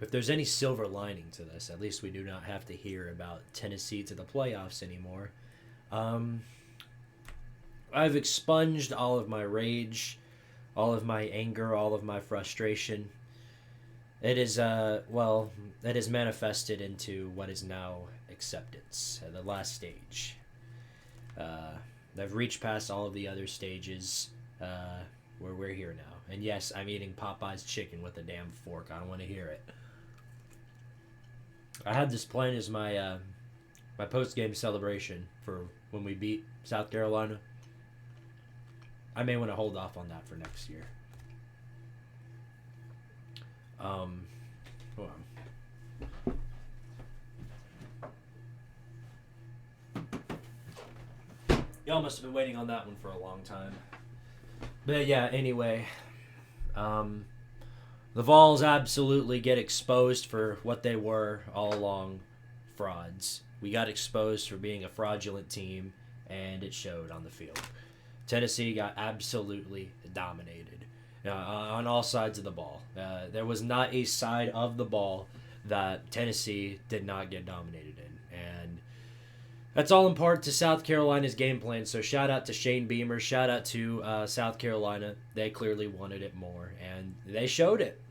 if there's any silver lining to this, at least we do not have to hear about Tennessee to the playoffs anymore. Um, I've expunged all of my rage, all of my anger, all of my frustration. It is it is manifested into what is now acceptance, the last stage. Uh, I've reached past all of the other stages where we're here now. And yes, I'm eating Popeye's chicken with a damn fork. I don't want to hear it. I had this plan as my post game celebration for when we beat South Carolina. I may want to hold off on that for next year. Hold on. Y'all must have been waiting on that one for a long time. But yeah, anyway, the Vols absolutely get exposed for what they were all along, frauds. We got exposed for being a fraudulent team, and it showed on the field. Tennessee got absolutely dominated on all sides of the ball. There was not a side of the ball that Tennessee did not get dominated in. And that's all in part to South Carolina's game plan. So shout out to Shane Beamer. Shout out to South Carolina. They clearly wanted it more, and they showed it.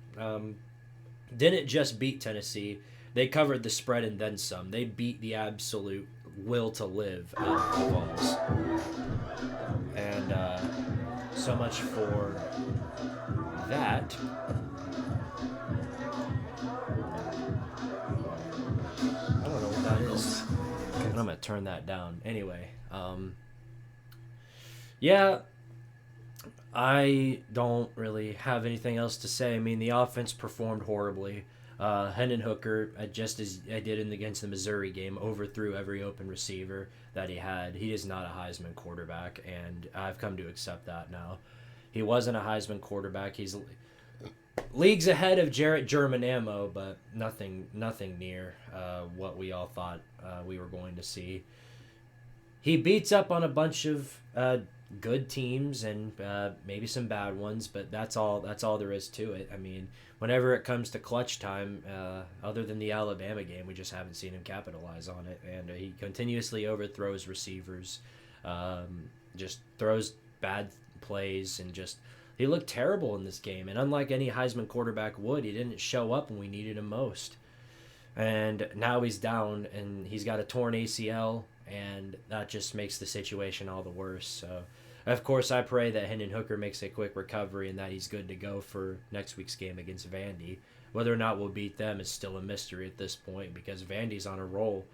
Didn't just beat Tennessee. They covered the spread and then some. They beat the absolute will to live out of the Vols. And so much for that. I don't know what that is. I'm going to turn that down. Anyway, yeah, I don't really have anything else to say. I mean, the offense performed horribly. Hendon Hooker, just as I did against the Missouri game, overthrew every open receiver that he had. He is not a Heisman quarterback, and I've come to accept that now. He wasn't a Heisman quarterback. He's leagues ahead of Jarrett Germanamo, but nothing near what we all thought we were going to see. He beats up on a bunch of good teams and maybe some bad ones, but that's all there is to it. I mean, whenever it comes to clutch time, other than the Alabama game, we just haven't seen him capitalize on it, and he continuously overthrows receivers, just throws bad plays, and just he looked terrible in this game. And unlike any Heisman quarterback would, he didn't show up when we needed him most. And now he's down, and he's got a torn ACL, and that just makes the situation all the worse. So, of course, I pray that Hendon Hooker makes a quick recovery and that he's good to go for next week's game against Vandy. Whether or not we'll beat them is still a mystery at this point because Vandy's on a roll.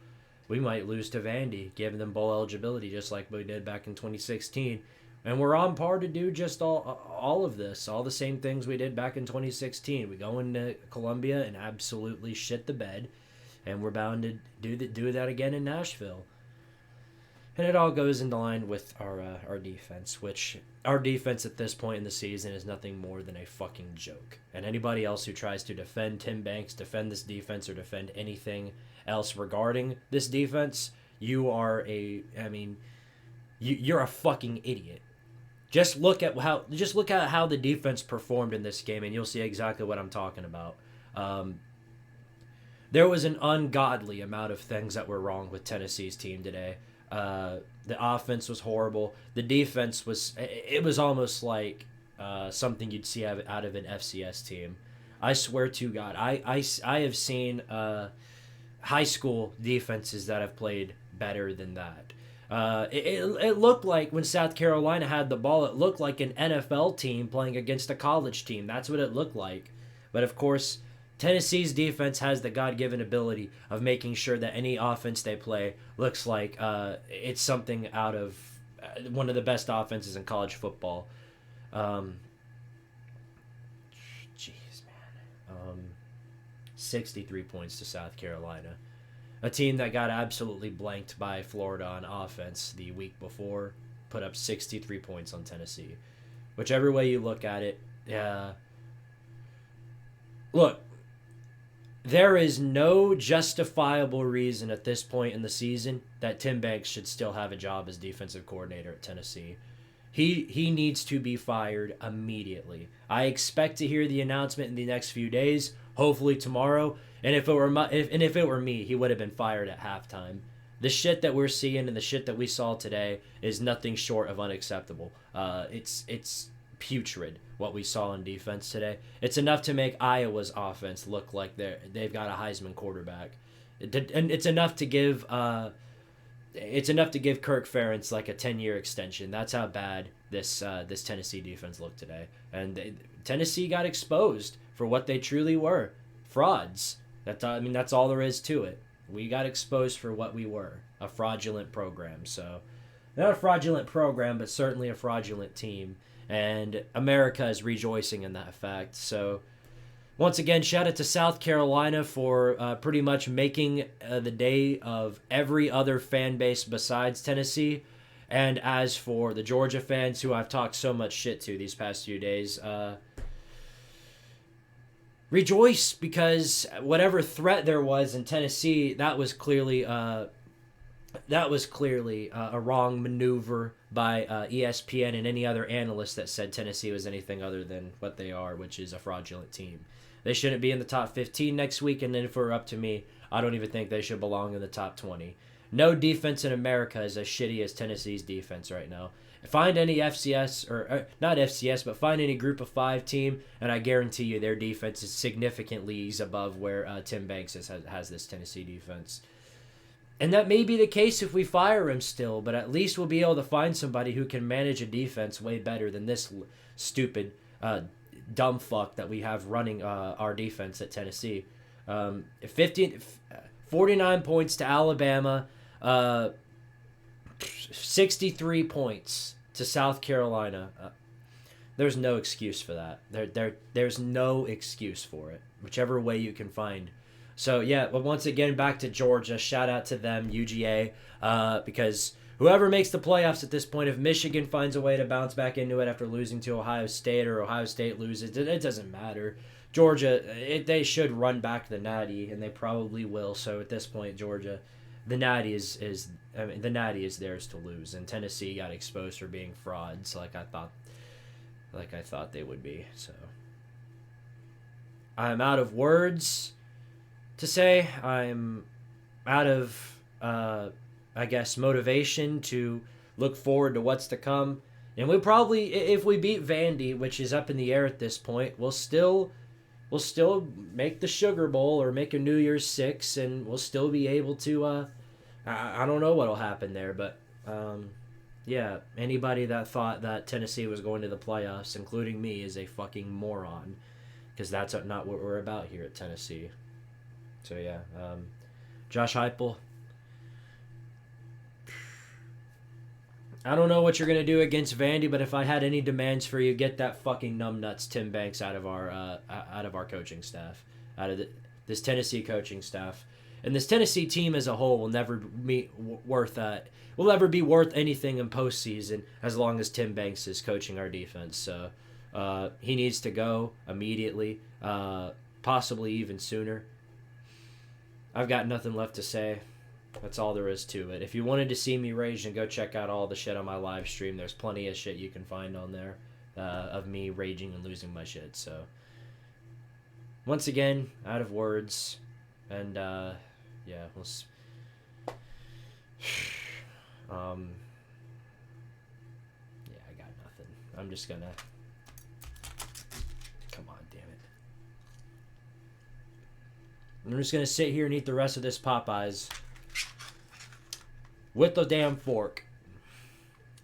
We might lose to Vandy, giving them bowl eligibility just like we did back in 2016. And we're on par to do just all of this, all the same things we did back in 2016. We go into Columbia and absolutely shit the bed, and we're bound to do that again in Nashville. And it all goes into line with our defense, which our defense at this point in the season is nothing more than a fucking joke. And anybody else who tries to defend Tim Banks, defend this defense, or defend anything else regarding this defense, you're a fucking idiot. Just look at how the defense performed in this game, and you'll see exactly what I'm talking about. There was an ungodly amount of things that were wrong with Tennessee's team today. The offense was horrible. The defense was almost like something you'd see out of an FCS team. I swear to God, I have seen high school defenses that have played better than that. It looked like when South Carolina had the ball, it looked like an NFL team playing against a college team. That's what it looked like. But of course, Tennessee's defense has the God-given ability of making sure that any offense they play looks like it's something out of one of the best offenses in college football. Jeez, man. 63 points to South Carolina. A team that got absolutely blanked by Florida on offense the week before put up 63 points on Tennessee. Whichever way you look at it, look, there is no justifiable reason at this point in the season that Tim Banks should still have a job as defensive coordinator at Tennessee. He needs to be fired immediately. I expect to hear the announcement in the next few days. hopefully tomorrow. And if it were me, he would have been fired at halftime. The shit that we're seeing and the shit that we saw today is nothing short of unacceptable. It's putrid what we saw in defense today. It's enough to make Iowa's offense look like they've got a Heisman quarterback, and it's enough to give Kirk Ferentz like a 10-year extension. That's how bad this Tennessee defense looked today, and Tennessee got exposed for what they truly were, frauds. That's all there is to it. We got exposed for what we were, a fraudulent program. So, not a fraudulent program, but certainly a fraudulent team. And America is rejoicing in that fact. So, once again, shout out to South Carolina for pretty much making the day of every other fan base besides Tennessee. And as for the Georgia fans, who I've talked so much shit to these past few days, rejoice, because whatever threat there was in Tennessee, that was clearly a wrong maneuver by ESPN and any other analyst that said Tennessee was anything other than what they are, which is a fraudulent team. They shouldn't be in the top 15 next week, and then if it were up to me, I don't even think they should belong in the top 20. No defense in America is as shitty as Tennessee's defense right now. Find any FCS, or not FCS, but find any group of 5 team, and I guarantee you their defense is significantly above where Tim Banks has this Tennessee defense. And that may be the case if we fire him still, but at least we'll be able to find somebody who can manage a defense way better than this stupid, dumb fuck that we have running our defense at Tennessee. 49 points to Alabama, 63 points to South Carolina. There's no excuse for that. There's no excuse for it, whichever way you can find. So, yeah, but once again, back to Georgia. Shout out to them, UGA, because whoever makes the playoffs at this point, if Michigan finds a way to bounce back into it after losing to Ohio State, or Ohio State loses, it doesn't matter. Georgia, they should run back the Natty, and they probably will. So at this point, Georgia, the Natty is theirs to lose, and Tennessee got exposed for being frauds, like I thought they would be. So I'm out of words to say. I'm out of I guess motivation to look forward to what's to come. And we probably, if we beat Vandy, which is up in the air at this point, we'll still make the Sugar Bowl or make a New Year's Six, and we'll still be able to. I don't know what'll happen there, but yeah, anybody that thought that Tennessee was going to the playoffs, including me, is a fucking moron, because that's not what we're about here at Tennessee. So yeah, Josh Heupel. I don't know what you're gonna do against Vandy, but if I had any demands for you, get that fucking numbnuts Tim Banks out of our coaching staff, out of this Tennessee coaching staff, and this Tennessee team as a whole will never be worth anything in postseason as long as Tim Banks is coaching our defense. So he needs to go immediately, possibly even sooner. I've got nothing left to say. That's all there is to it. If you wanted to see me rage, then go check out all the shit on my live stream. There's plenty of shit you can find on there of me raging and losing my shit. So, once again, out of words. And, yeah, yeah, I got nothing. I'm just gonna... Come on, damn it. I'm just gonna sit here and eat the rest of this Popeyes with the damn fork.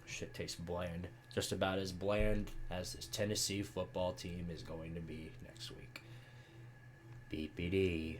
Shit tastes bland. Just about as bland as this Tennessee football team is going to be next week. Beep-a-dee.